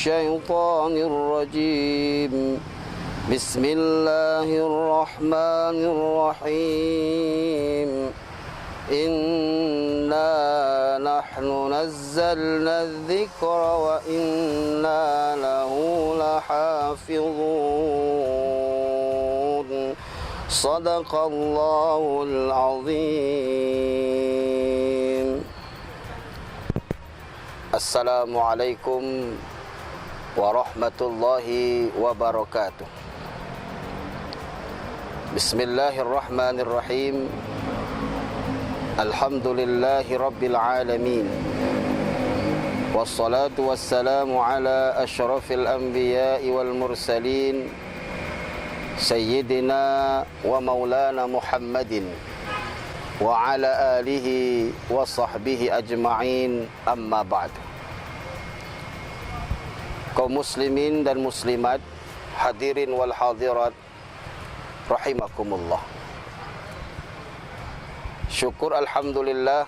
الشيطان الرجيم بسم الله الرحمن الرحيم إنا نحن نزلنا الذكر وإنا له لحافظون صدق الله العظيم. Assalamualaikum warahmatullahi wabarakatuh. Bismillahirrahmanirrahim. Alhamdulillahi rabbil alamin. Wassalatu wassalamu ala asyrafil anbiya'i wal mursalin Sayyidina wa maulana Muhammadin wa ala alihi wa sahbihi ajma'in, amma ba'd. Kaum muslimin dan muslimat, hadirin wal hadirat rahimakumullah. Syukur alhamdulillah,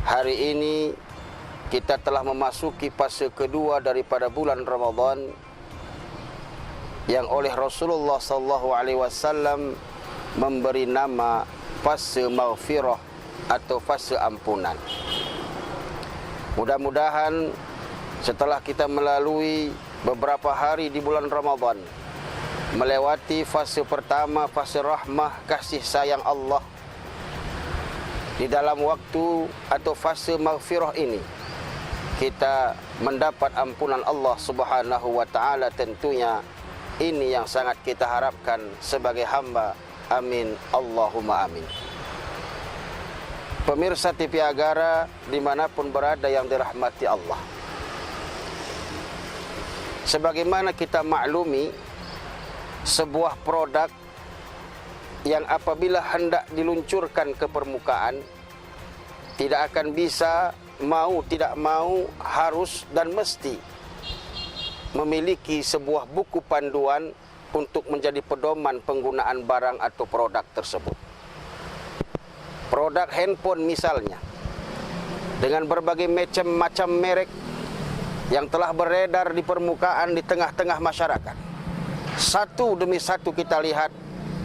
hari ini kita telah memasuki fase kedua daripada bulan Ramadan yang oleh Rasulullah SAW memberi nama fase maghfirah atau fase ampunan. Mudah-mudahan setelah kita melalui beberapa hari di bulan Ramadan, melewati fase pertama, fase rahmah, kasih sayang Allah, di dalam waktu atau fase maghfirah ini kita mendapat ampunan Allah Subhanahu wa ta'ala. Tentunya ini yang sangat kita harapkan sebagai hamba. Amin, Allahumma amin. Pemirsa TV Agara dimanapun berada yang dirahmati Allah, sebagaimana kita maklumi, sebuah produk yang apabila hendak diluncurkan ke permukaan tidak akan bisa, mau tidak mau, harus dan mesti memiliki sebuah buku panduan untuk menjadi pedoman penggunaan barang atau produk tersebut. Produk handphone misalnya, dengan berbagai macam merek yang telah beredar di permukaan di tengah-tengah masyarakat, satu demi satu kita lihat.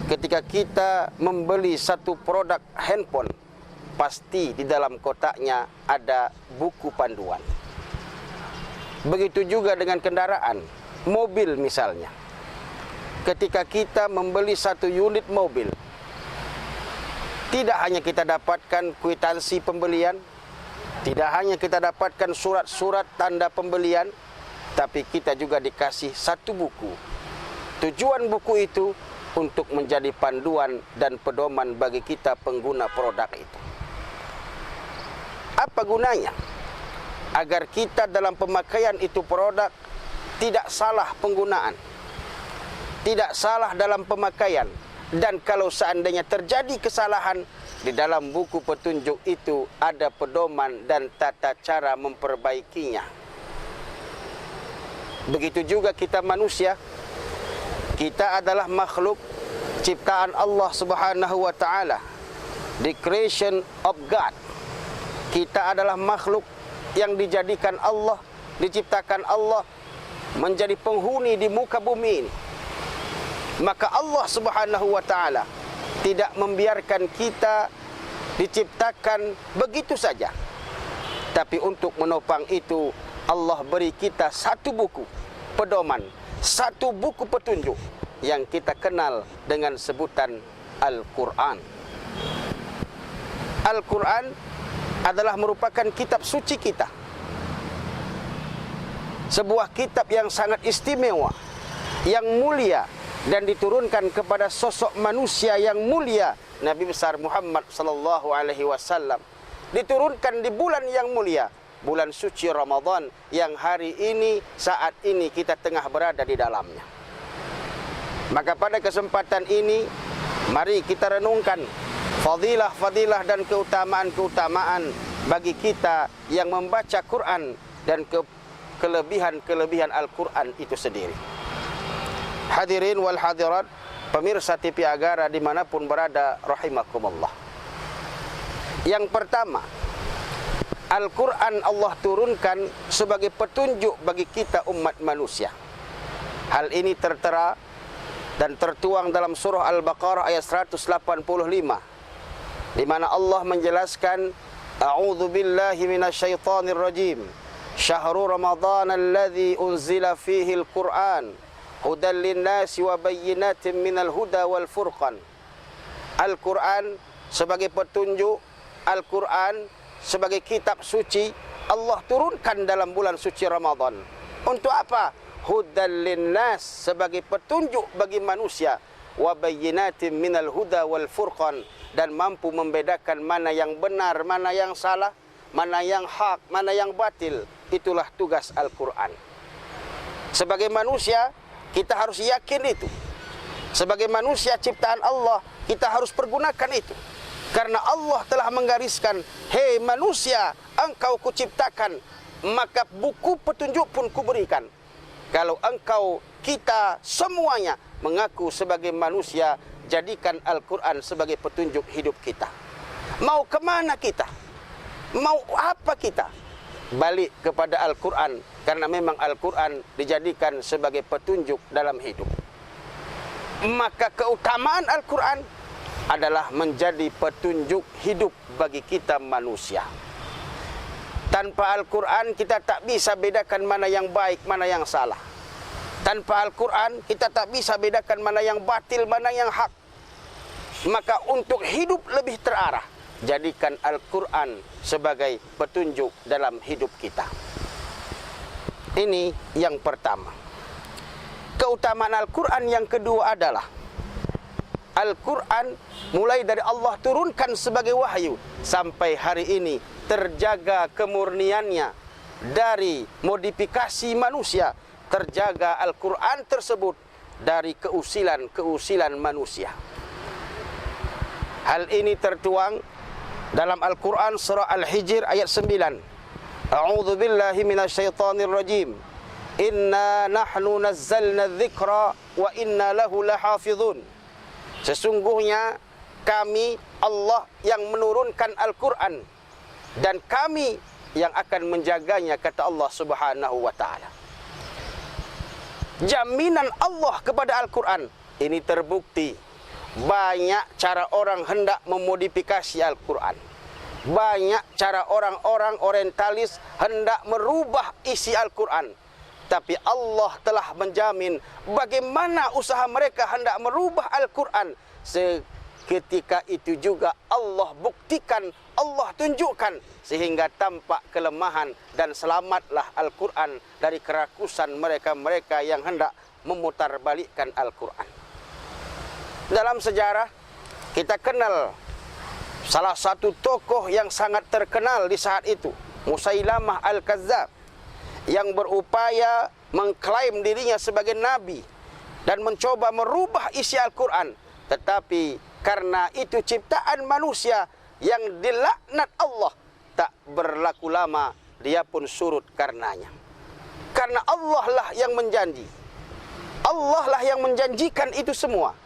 Ketika kita membeli satu produk handphone, pasti di dalam kotaknya ada buku panduan. Begitu juga dengan kendaraan, mobil misalnya. Ketika kita membeli satu unit mobil, tidak hanya kita dapatkan kwitansi pembelian, tidak hanya kita dapatkan surat-surat tanda pembelian, tapi kita juga dikasih satu buku. Tujuan buku itu untuk menjadi panduan dan pedoman bagi kita pengguna produk itu. Apa gunanya? Agar kita dalam pemakaian itu produk tidak salah penggunaan, tidak salah dalam pemakaian, dan kalau seandainya terjadi kesalahan, di dalam buku petunjuk itu ada pedoman dan tata cara memperbaikinya. Begitu juga kita manusia. Kita adalah makhluk ciptaan Allah Subhanahu wa ta'ala, the creation of God. Kita adalah makhluk yang dijadikan Allah, diciptakan Allah menjadi penghuni di muka bumi ini. Maka Allah Subhanahu wa ta'ala tidak membiarkan kita diciptakan begitu saja, tapi untuk menopang itu Allah beri kita satu buku pedoman, satu buku petunjuk yang kita kenal dengan sebutan Al-Quran. Al-Quran adalah merupakan kitab suci kita, sebuah kitab yang sangat istimewa, yang mulia, dan diturunkan kepada sosok manusia yang mulia, Nabi besar Muhammad sallallahu alaihi wasallam. Diturunkan di bulan yang mulia, bulan suci Ramadan, yang hari ini, saat ini kita tengah berada di dalamnya. Maka pada kesempatan ini, mari kita renungkan fadilah-fadilah dan keutamaan-keutamaan bagi kita yang membaca Quran dan kelebihan-kelebihan Al-Quran itu sendiri. Hadirin wal hadirat, pemirsa TV Agara dimanapun berada rahimakumullah. Yang pertama, Al-Quran Allah turunkan sebagai petunjuk bagi kita umat manusia. Hal ini tertera dan tertuang dalam surah Al-Baqarah ayat 185, di mana Allah menjelaskan, A'udzu billahi minasyaitonir rajim. Syahrul Ramadan alladzi unzila fihi al-Qur'an hudan lin-nasi wa bayyinatin minal huda wal furqan. Al-Quran sebagai petunjuk, Al-Quran sebagai kitab suci Allah turunkan dalam bulan suci Ramadan. Untuk apa? Hudan linnas, sebagai petunjuk bagi manusia, wa bayyinatin minal huda wal furqan, dan mampu membedakan mana yang benar, mana yang salah, mana yang hak, mana yang batil. Itulah tugas Al-Quran. Sebagai manusia kita harus yakin itu. Sebagai manusia ciptaan Allah, kita harus pergunakan itu. Karena Allah telah menggariskan, hei manusia, engkau kuciptakan, maka buku petunjuk pun kuberikan. Kalau engkau, kita semuanya mengaku sebagai manusia, jadikan Al-Quran sebagai petunjuk hidup kita. Mau kemana kita? Mau apa kita? Balik kepada Al-Quran, karena memang Al-Quran dijadikan sebagai petunjuk dalam hidup. Maka keutamaan Al-Quran adalah menjadi petunjuk hidup bagi kita manusia. Tanpa Al-Quran kita tak bisa bedakan mana yang baik, mana yang salah. Tanpa Al-Quran kita tak bisa bedakan mana yang batil, mana yang hak. Maka untuk hidup lebih terarah, jadikan Al-Quran sebagai petunjuk dalam hidup kita. Ini yang pertama. Keutamaan Al-Quran yang kedua adalah Al-Quran mulai dari Allah turunkan sebagai wahyu sampai hari ini terjaga kemurniannya dari modifikasi manusia. Terjaga Al-Quran tersebut dari keusilan manusia. Hal ini tertuang dalam Al-Quran surah Al-Hijr ayat 9. A'udzu billahi minasyaitonir rajim. Inna nahnu nazzalna dzikra wa inna lahu lahafizun. Sesungguhnya kami Allah yang menurunkan Al-Quran, dan kami yang akan menjaganya, kata Allah Subhanahu wa ta'ala. Jaminan Allah kepada Al-Quran ini terbukti. Banyak cara orang hendak memodifikasi Al-Quran. Banyak cara orang-orang orientalis hendak merubah isi Al-Quran. Tapi Allah telah menjamin bagaimana usaha mereka hendak merubah Al-Quran. Seketika itu juga Allah buktikan, Allah tunjukkan, sehingga tampak kelemahan, dan selamatlah Al-Quran dari kerakusan mereka-mereka yang hendak memutarbalikkan Al-Quran. Dalam sejarah kita kenal salah satu tokoh yang sangat terkenal di saat itu, Musailamah Al-Kazzab, yang berupaya mengklaim dirinya sebagai nabi dan mencoba merubah isi Al-Quran. Tetapi karena itu ciptaan manusia yang dilaknat Allah, tak berlaku lama dia pun surut karenanya. Karena Allah lah yang menjanji, Allah lah yang menjanjikan itu semua.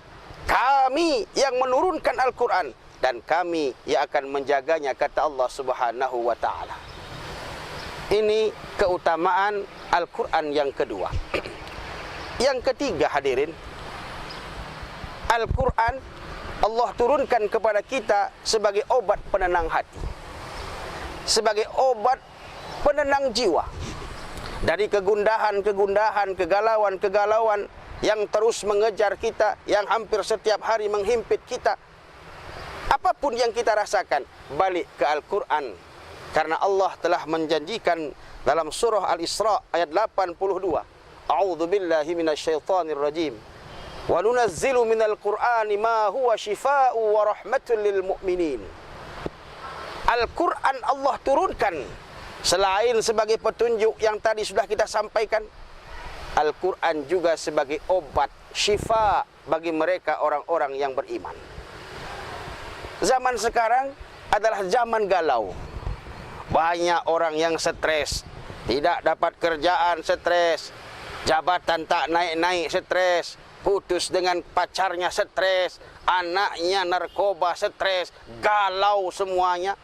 Kami yang menurunkan Al-Quran, dan kami yang akan menjaganya, kata Allah Subhanahu wa ta'ala. Ini keutamaan Al-Quran yang kedua. Yang ketiga, hadirin, Al-Quran Allah turunkan kepada kita sebagai obat penenang hati, sebagai obat penenang jiwa dari kegundahan, kegalauan yang terus mengejar kita, yang hampir setiap hari menghimpit kita. Apapun yang kita rasakan, balik ke Al-Quran. Karena Allah telah menjanjikan dalam surah Al-Isra ayat 82. A'udzu billahi minasyaitonir rajim. Wa nunazzilu minal Qur'ani ma huwa syifaa'u wa rahmatun lil mu'minin. Al-Quran Allah turunkan selain sebagai petunjuk yang tadi sudah kita sampaikan, Al-Quran juga sebagai obat syifa bagi mereka orang-orang yang beriman. Zaman sekarang adalah zaman galau. Banyak orang yang stres, tidak dapat kerjaan stres, jabatan tak naik-naik stres, putus dengan pacarnya stres, anaknya narkoba stres, galau semuanya.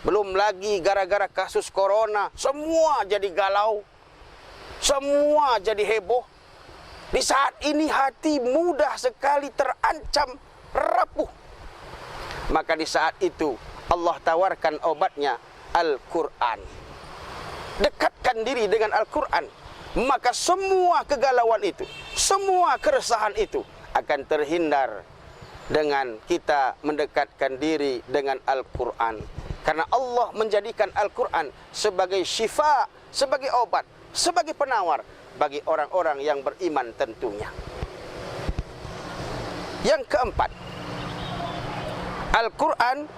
Belum lagi gara-gara kasus corona, semua jadi galau, semua jadi heboh. Di saat ini hati mudah sekali terancam rapuh. Maka di saat itu Allah tawarkan obatnya, Al-Quran. Dekatkan diri dengan Al-Quran, maka semua kegalauan itu, semua keresahan itu akan terhindar dengan kita mendekatkan diri dengan Al-Quran. Karena Allah menjadikan Al-Quran sebagai syifa, sebagai obat, sebagai penawar bagi orang-orang yang beriman tentunya. Yang keempat, Al-Quran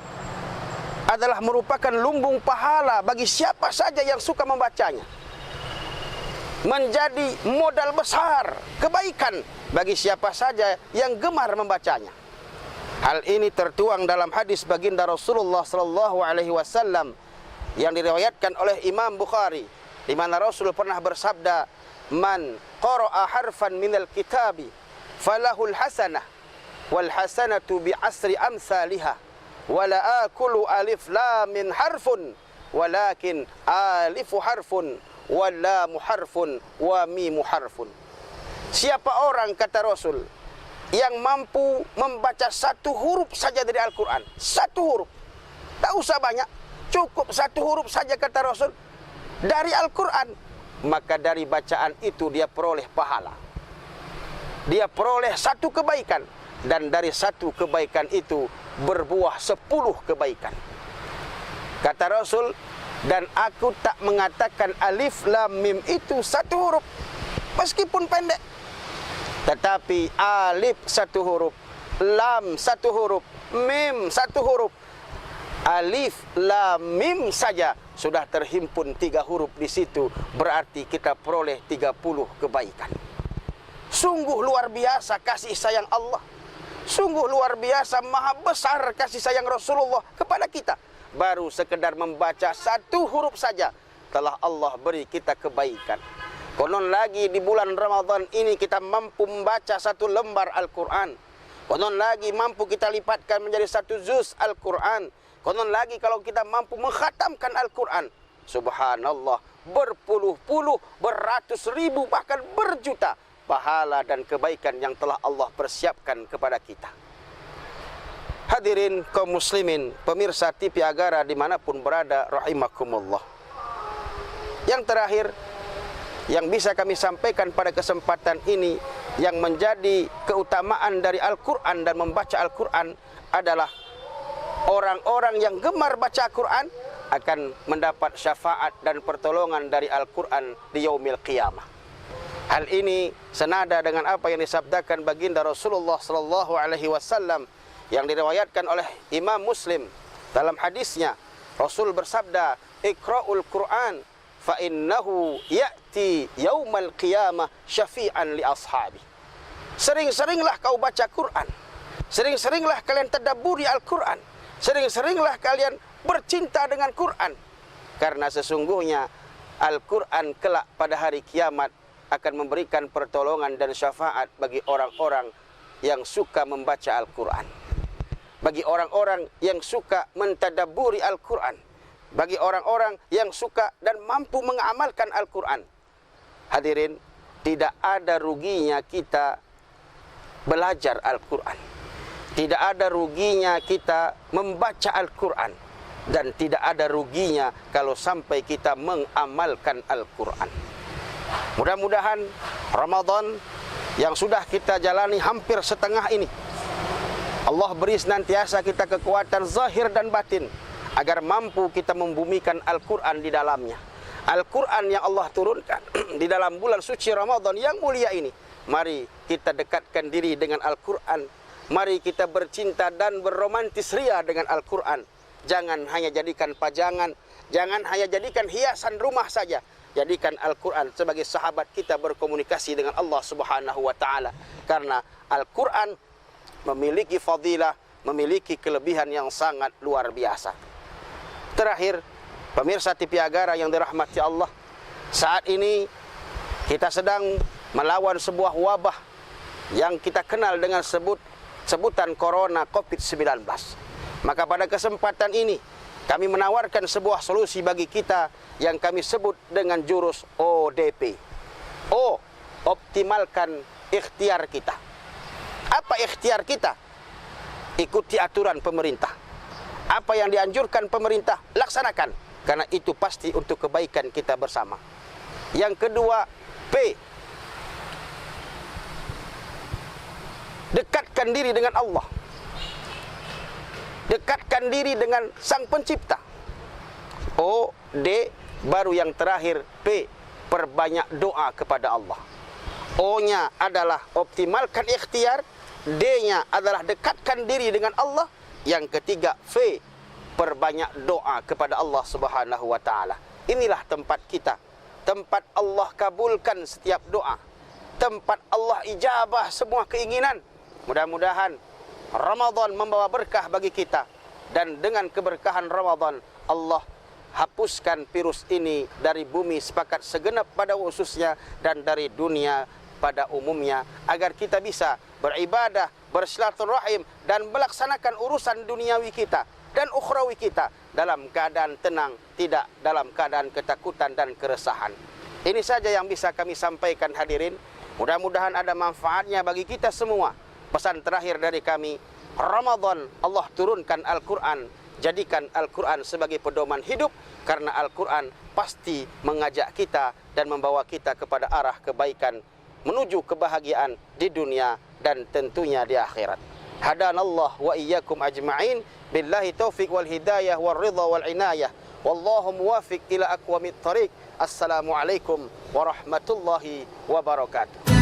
adalah merupakan lumbung pahala bagi siapa saja yang suka membacanya. Menjadi modal besar kebaikan bagi siapa saja yang gemar membacanya. Hal ini tertuang dalam hadis baginda Rasulullah SAW yang diriwayatkan oleh Imam Bukhari, di mana Rasul pernah bersabda, "Man qara'a harfan minal kitabi falahul hasanah wal hasanatu bi asri amsalihah wa la akulu alif lam min harfun walakin alifu harfun wa lamu harfun wa mimu harfun." Siapa orang, kata Rasul, yang mampu membaca satu huruf saja dari Al-Quran, satu huruf, tak usah banyak, cukup satu huruf saja, kata Rasul, dari Al-Quran, maka dari bacaan itu dia peroleh pahala, dia peroleh satu kebaikan, dan dari satu kebaikan itu berbuah 10 kebaikan. Kata Rasul, dan aku tak mengatakan alif lam mim itu satu huruf, meskipun pendek, tetapi alif satu huruf, lam satu huruf, mim satu huruf. Alif, lam, mim saja sudah terhimpun 3 huruf di situ, berarti kita peroleh 30 kebaikan. Sungguh luar biasa kasih sayang Allah. Sungguh luar biasa, maha besar kasih sayang Rasulullah kepada kita. Baru sekedar membaca satu huruf saja telah Allah beri kita kebaikan. Konon lagi di bulan Ramadan ini kita mampu membaca 1 lembar Al-Quran. Konon lagi mampu kita lipatkan menjadi 1 juz Al-Quran. Konon lagi kalau kita mampu mengkhatamkan Al-Quran, subhanallah, berpuluh-puluh, beratus ribu, bahkan berjuta pahala dan kebaikan yang telah Allah persiapkan kepada kita. Hadirin kaum muslimin, pemirsa TV Agara dimanapun berada, rahimakumullah. Yang terakhir yang bisa kami sampaikan pada kesempatan ini, yang menjadi keutamaan dari Al-Quran dan membaca Al-Quran adalah orang-orang yang gemar baca Al-Quran akan mendapat syafaat dan pertolongan dari Al-Quran di yaumil qiyamah. Hal ini senada dengan apa yang disabdakan baginda Rasulullah SAW yang diriwayatkan oleh Imam Muslim dalam hadisnya. Rasul bersabda, "Iqra'ul Quran fa innahu ya'ti yaumal qiyamah syafi'an li ashabi." Sering-seringlah kau baca Quran, sering-seringlah kalian tadabburi Al-Quran, sering-seringlah kalian bercinta dengan Quran, karena sesungguhnya Al-Quran kelak pada hari kiamat akan memberikan pertolongan dan syafaat bagi orang-orang yang suka membaca Al-Quran, bagi orang-orang yang suka mentadabburi Al-Quran, bagi orang-orang yang suka dan mampu mengamalkan Al-Quran. Hadirin, tidak ada ruginya kita belajar Al-Quran, tidak ada ruginya kita membaca Al-Quran, dan tidak ada ruginya kalau sampai kita mengamalkan Al-Quran. Mudah-mudahan Ramadan yang sudah kita jalani hampir setengah ini, Allah beri senantiasa kita kekuatan zahir dan batin agar mampu kita membumikan Al-Quran di dalamnya. Al-Quran yang Allah turunkan di dalam bulan suci Ramadan yang mulia ini. Mari kita dekatkan diri dengan Al-Quran. Mari kita bercinta dan berromantis ria dengan Al-Quran. Jangan hanya jadikan pajangan, jangan hanya jadikan hiasan rumah saja. Jadikan Al-Quran sebagai sahabat kita berkomunikasi dengan Allah Subhanahu wa Ta'ala. Karena Al-Quran memiliki fadilah, memiliki kelebihan yang sangat luar biasa. Terakhir, pemirsa TV Agara yang dirahmati Allah, saat ini kita sedang melawan sebuah wabah yang kita kenal dengan sebutan Corona COVID-19. Maka pada kesempatan ini Kami menawarkan sebuah solusi bagi kita yang kami sebut dengan jurus ODP. O, optimalkan ikhtiar kita. Apa ikhtiar kita? Ikuti aturan pemerintah. Apa yang dianjurkan pemerintah, laksanakan. Karena itu pasti untuk kebaikan kita bersama. Yang kedua, P. Dekatkan diri dengan Allah. Dekatkan diri dengan Sang Pencipta. O, D, baru yang terakhir P, perbanyak doa kepada Allah. O-nya adalah optimalkan ikhtiar, D-nya adalah dekatkan diri dengan Allah. Yang ketiga, V, perbanyak doa kepada Allah Subhanahu wa taala. Inilah tempat kita. Tempat Allah kabulkan setiap doa. Tempat Allah ijabah semua keinginan. Mudah-mudahan Ramadan membawa berkah bagi kita, dan dengan keberkahan Ramadan Allah hapuskan virus ini dari bumi sepakat segenap pada khususnya dan dari dunia pada umumnya, agar kita bisa beribadah, bersilaturahim dan melaksanakan urusan duniawi kita dan ukhrawi kita dalam keadaan tenang, tidak dalam keadaan ketakutan dan keresahan. Ini saja yang bisa kami sampaikan hadirin. Mudah-mudahan ada manfaatnya bagi kita semua. Pesan terakhir dari kami, Ramadan Allah turunkan Al-Quran. Jadikan Al-Quran sebagai pedoman hidup, karena Al-Quran pasti mengajak kita dan membawa kita kepada arah kebaikan, menuju kebahagiaan di dunia dan tentunya di akhirat. Hadanallah wa iyyakum ajma'in. Billahi taufiq wal hidayah wal ridha wal inayah. Wallahu muwafiq ila aqwamit thariq. Assalamualaikum warahmatullahi wabarakatuh.